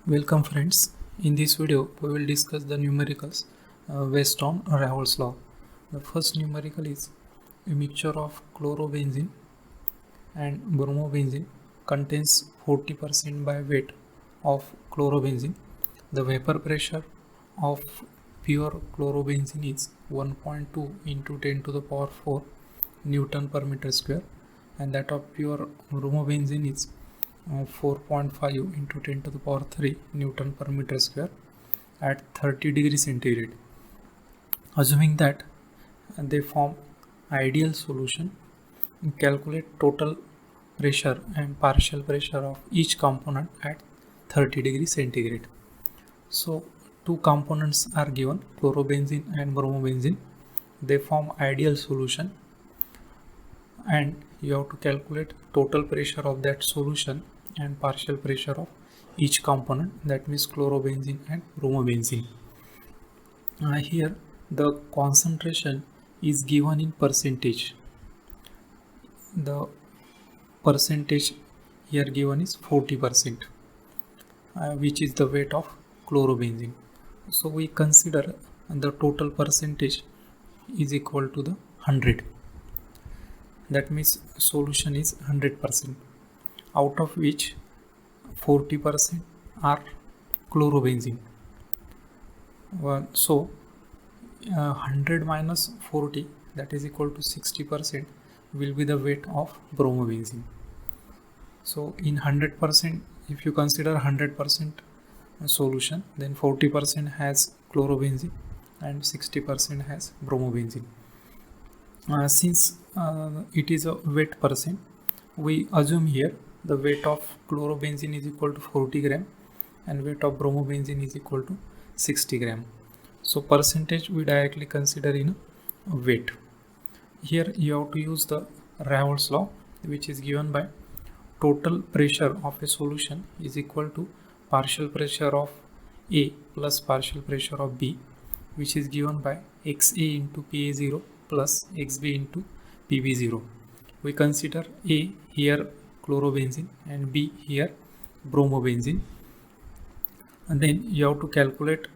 Welcome friends. In this video we will discuss the numericals based on Raoult's law. The first numerical is a mixture of chlorobenzene and bromobenzene contains 40% by weight of chlorobenzene. The vapor pressure of pure chlorobenzene is 1.2 into 10 to the power 4 Newton per meter square, and that of pure bromobenzene is 4.5 into 10 to the power 3 Newton per meter square at 30 degrees centigrade. Assuming that they form ideal solution, calculate total pressure and partial pressure of each component at 30 degrees centigrade. So two components are given, chlorobenzene and bromobenzene. They form ideal solution, and you have to calculate total pressure of that solution and partial pressure of each component, that means chlorobenzene and bromobenzene. Here the concentration is given in percentage. The percentage here given is 40%, which is the weight of chlorobenzene. So we consider the total percentage is equal to the 100. That means solution is 100%, out of which 40% are chlorobenzene. So 100 minus 40, that is equal to 60%, will be the weight of bromobenzene. So in 100%, if you consider 100% solution, then 40% has chlorobenzene and 60% has bromobenzene. Since it is a weight percent, we assume here the weight of chlorobenzene is equal to 40 gram and weight of bromobenzene is equal to 60 gram. So percentage we directly consider in a weight. Here you have to use the Raoult's law, which is given by total pressure of a solution is equal to partial pressure of A plus partial pressure of B, which is given by XA into PA0 plus XB into PB0. We consider A here chlorobenzene and B here bromobenzene, and then you have to calculate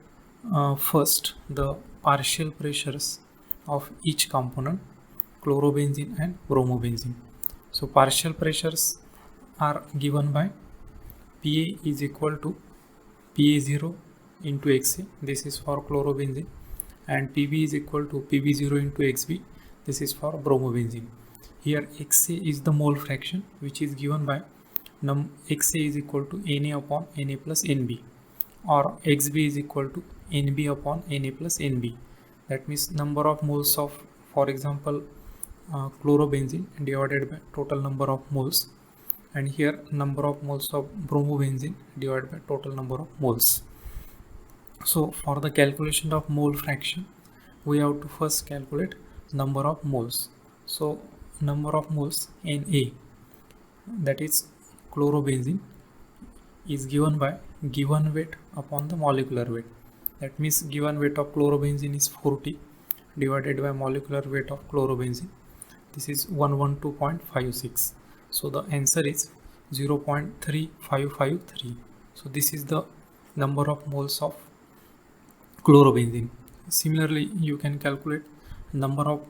first the partial pressures of each component, chlorobenzene and bromobenzene. So partial pressures are given by PA is equal to PA0 into XA, this is for chlorobenzene, and PB is equal to PB0 into XB, this is for bromobenzene. Here XA is the mole fraction, which is given by XA is equal to Na upon Na plus Nb, or XB is equal to Nb upon Na plus Nb. That means number of moles of, for example, chlorobenzene divided by total number of moles, and here number of moles of bromobenzene divided by total number of moles. So for the calculation of mole fraction, we have to first calculate number of moles. So number of moles Na, that is chlorobenzene, is given by given weight upon the molecular weight. That means given weight of chlorobenzene is 40 divided by molecular weight of chlorobenzene, this is 112.56. so the answer is 0.3553. so this is the number of moles of chlorobenzene. Similarly, you can calculate number of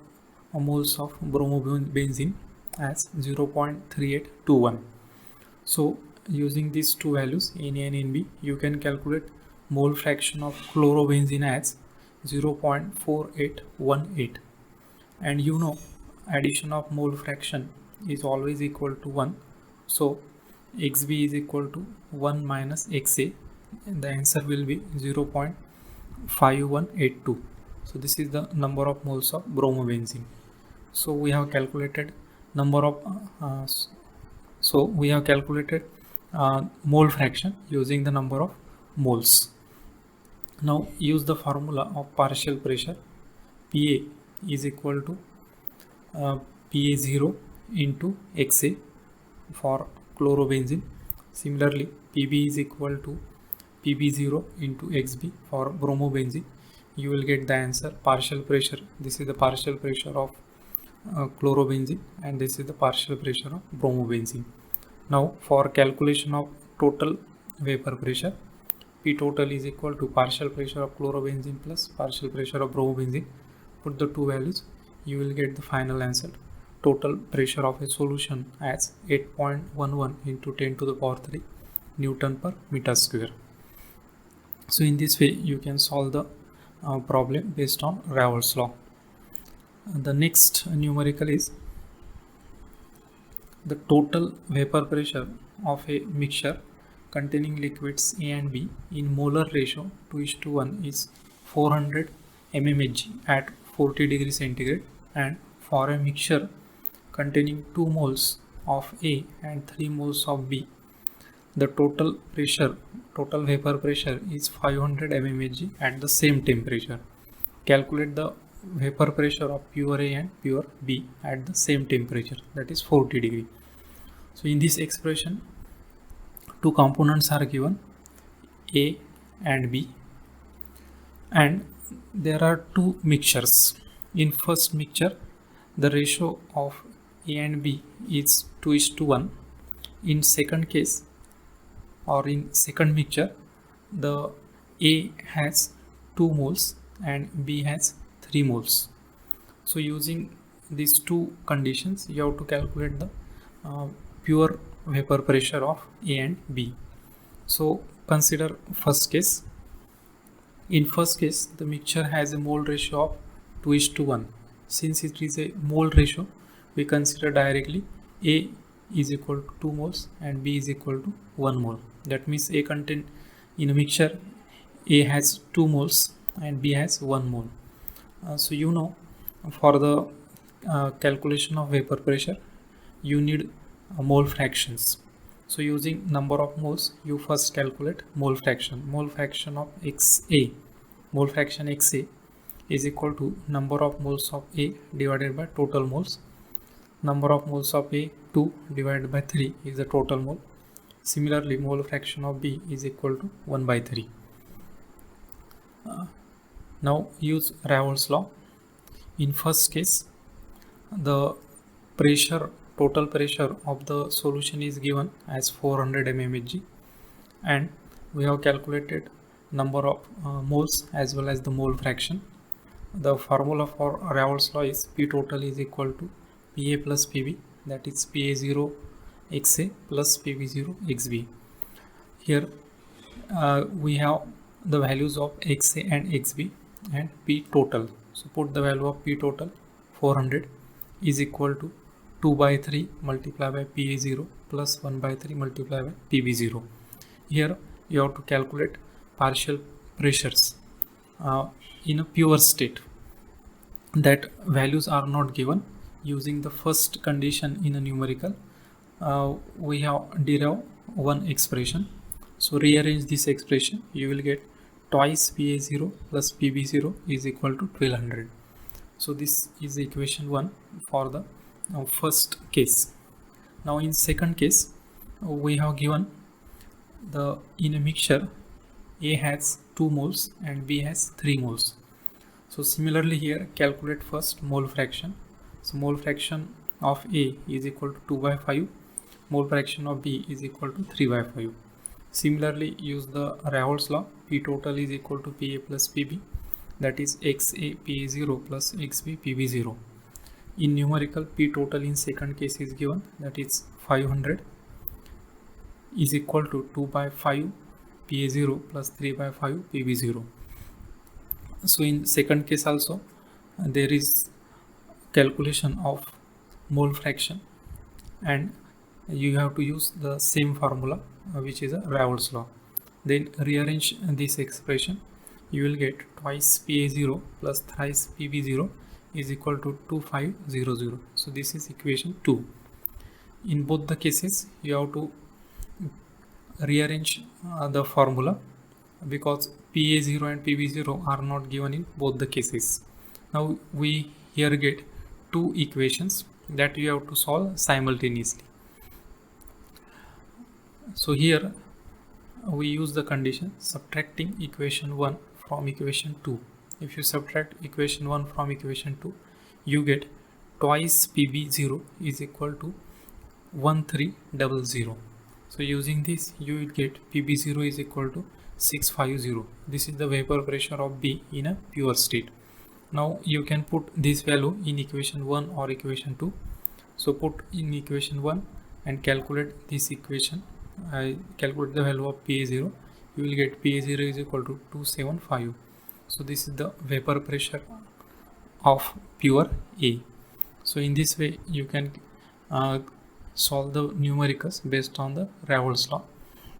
moles of bromobenzene as 0.3821. So using these two values, Na and Nb, you can calculate mole fraction of chlorobenzene as 0.4818, and you know addition of mole fraction is always equal to 1, so Xb is equal to 1 minus Xa, and the answer will be 0.5182. so this is the number of moles of bromobenzene. So we have calculated number of mole fraction using the number of moles. Now use the formula of partial pressure. Pa is equal to Pa0 into Xa for chlorobenzene. Similarly, Pb is equal to Pb0 into Xb for bromobenzene. You will get the answer partial pressure. This is the partial pressure of chlorobenzene, and this is the partial pressure of bromobenzene. Now for calculation of total vapor pressure, P total is equal to partial pressure of chlorobenzene plus partial pressure of bromobenzene. Put the two values, you will get the final answer. Total pressure of a solution as 8.11 into 10 to the power 3 Newton per meter square. So in this way you can solve the problem based on Raoult's law. The next numerical is the total vapor pressure of a mixture containing liquids A and B in molar ratio 2:1 is 400 mmHg at 40 degrees centigrade, and for a mixture containing 2 moles of A and 3 moles of B, the total vapor pressure is 500 mmHg at the same temperature. Calculate the vapor pressure of pure A and pure B at the same temperature, that is 40 degree. So in this expression, two components are given, A and B, and there are two mixtures. In first mixture, the ratio of A and B is 2:1. In second case, or in second mixture, the A has 2 moles and B has 3 moles. So using these two conditions, you have to calculate the pure vapor pressure of A and B. So consider first case. In first case, the mixture has a mole ratio of 2:1. Since it is a mole ratio, we consider directly A is equal to 2 moles and B is equal to 1 mole. That means A content in a mixture, A has 2 moles and B has 1 mole. So you know, for the calculation of vapor pressure, you need mole fractions. So using number of moles, you first calculate mole fraction. Mole fraction of XA, mole fraction XA is equal to number of moles of A divided by total moles. Number of moles of A, 2 divided by 3 is the total mole. Similarly, mole fraction of B is equal to 1/3. Now use Raoult's law. In first case, the total pressure of the solution is given as 400 mmHg, and we have calculated number of moles as well as the mole fraction. The formula for Raoult's law is P total is equal to PA plus PB, that is PA0 XA plus PB0 XB. Here we have the values of XA and XB and P total. So put the value of P total 400 is equal to 2/3 multiplied by PA0 plus 1/3 multiplied by PB0. Here you have to calculate partial pressures in a pure state. That values are not given. Using the first condition in a numerical, we have derived one expression. So rearrange this expression, you will get twice PA0 plus PB0 is equal to 1200. So this is equation 1 for the first case. Now in second case, we have given in a mixture A has 2 moles and B has 3 moles. So similarly here, calculate first mole fraction. So mole fraction of A is equal to 2/5, mole fraction of B is equal to 3/5. Similarly, use the Raoult's law. P total is equal to PA plus PB, that is XA PA0 plus XB PB0. In numerical, P total in second case is given, that is 500 is equal to 2/5 PA0 plus 3/5 PB0. So in second case also, there is calculation of mole fraction, and you have to use the same formula which is a Raoult's law. Then rearrange this expression, you will get twice PA0 plus thrice PB0 is equal to 2500. So this is equation 2. In both the cases, you have to rearrange the formula because PA0 and PB0 are not given in both the cases. Now we here get two equations that you have to solve simultaneously. So here we use the condition subtracting equation 1 from equation 2. If you subtract equation 1 from equation 2, you get twice PB0 is equal to 1300. So using this you will get PB0 is equal to 650. This is the vapor pressure of B in a pure state. Now you can put this value in equation 1 or equation 2. So put in equation 1 and calculate this equation. Calculate the value of PA0. You will get PA0 is equal to 275. So this is the vapor pressure of pure A. So in this way you can solve the numericals based on the Raoult's law.